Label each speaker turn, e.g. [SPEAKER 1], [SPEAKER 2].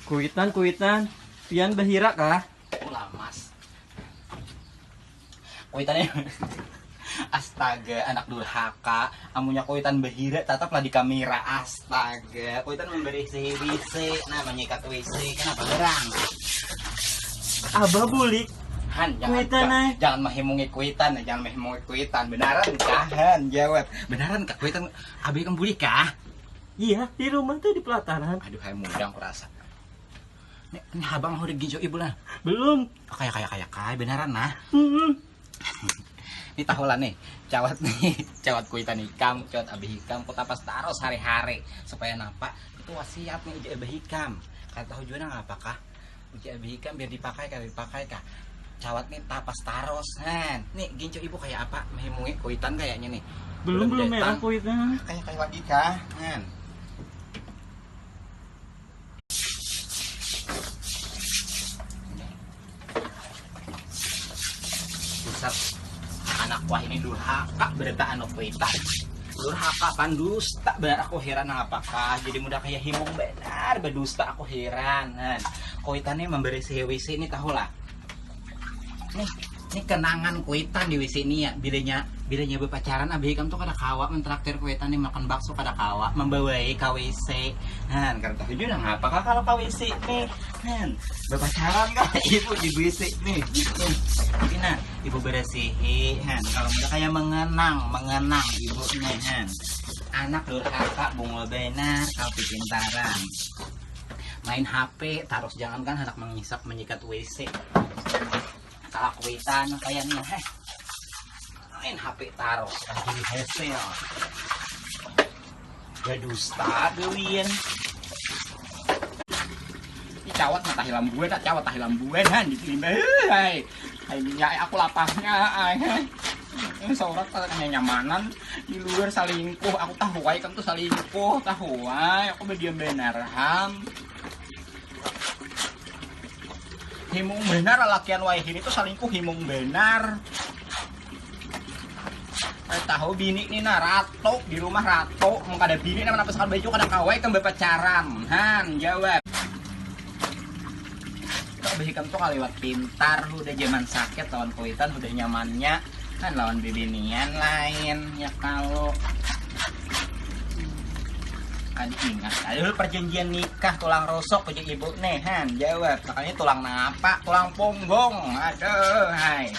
[SPEAKER 1] Kuitan, pian bahira kah?
[SPEAKER 2] Ulah mas. Kuitannya astaga, anak durhaka. Amunya kuitan bahira tetaplah di kamera. Astaga, kuitan memberi WC, namanya ikat WC. Kenapa gerang?
[SPEAKER 1] Abah bulik.
[SPEAKER 2] Han,
[SPEAKER 1] Kuitan,
[SPEAKER 2] jangan menghimungi kuitan, jangan menghimungi kuitan. Benaran kah? Han, jawab. Benaran kah kuitan? Abi kan bulik kah?
[SPEAKER 1] Iya, di rumah tuh di pelataran.
[SPEAKER 2] Aduh, kayak mudang kurasa. Ini abang udah ginjau ibu lah.
[SPEAKER 1] Belum.
[SPEAKER 2] Kayak benaran nah.
[SPEAKER 1] Hmm.
[SPEAKER 2] Ini tahu lah nih, cawat kuitan hikam, cawat abi hikam, kota pas taros hari-hari supaya napa itu wasiat nih uji abi hikam. Kata tahu juga nggak apakah uji abi hikam biar dipakai kah? Cawat nih tapas taros, nih gincu ibu kayak apa? Menghimungi kuitan kayaknya nih.
[SPEAKER 1] Belum merah kuitan.
[SPEAKER 2] Kayak lagi kah? Pusat anak wah ini durhaka berita anu kuitan. Durhaka pandusta benar aku heran apakah jadi mudah kayak himung benar berdusta aku heran. Kuitannya memberi si WC ini tahu lah. Ini kenangan kuitan di WC ini ya. Bilanya berpacaran abi hikam tuh kada kawa mentraktir kuitan nih makan bakso kada kawa membawai ke WC. Karena tahu juga ngapakah kalau ke WC nih. Berpacaran kan ibu di WC nih. Tapi nah ibu bersihin. Kalau mudah kayak mengenang ibu nih. Anak durhaka bungul benar kau pintaran. Main HP taruh jangan kan anak menyikat WC. Kalau kuitan kayak nih main HP taruh jadi hasil gadusta deuin ini cawat mata hilam buen cawat tah hilam buen dikirim ya aku lapasnya ini seorang katanya nyamanan di luar salingkuh aku tahu wae kan tuh salingkuh tahu wae aku berdiam benar himung benar lakian wae ini tuh salingkuh himung benar. Tahu bini ini nah rato di rumah rato mau kada bini nama sekali baju kada kawai kan berpacaran. Jawab. Kau behikam tuh kaliwat pintar udah zaman sakit lawan kuitan udah nyamannya kan lawan bibinian lain ya kalau kan ingat aduh perjanjian nikah tulang rosok punya ibu nih jawab makanya tulang napa tulang punggung aduh hai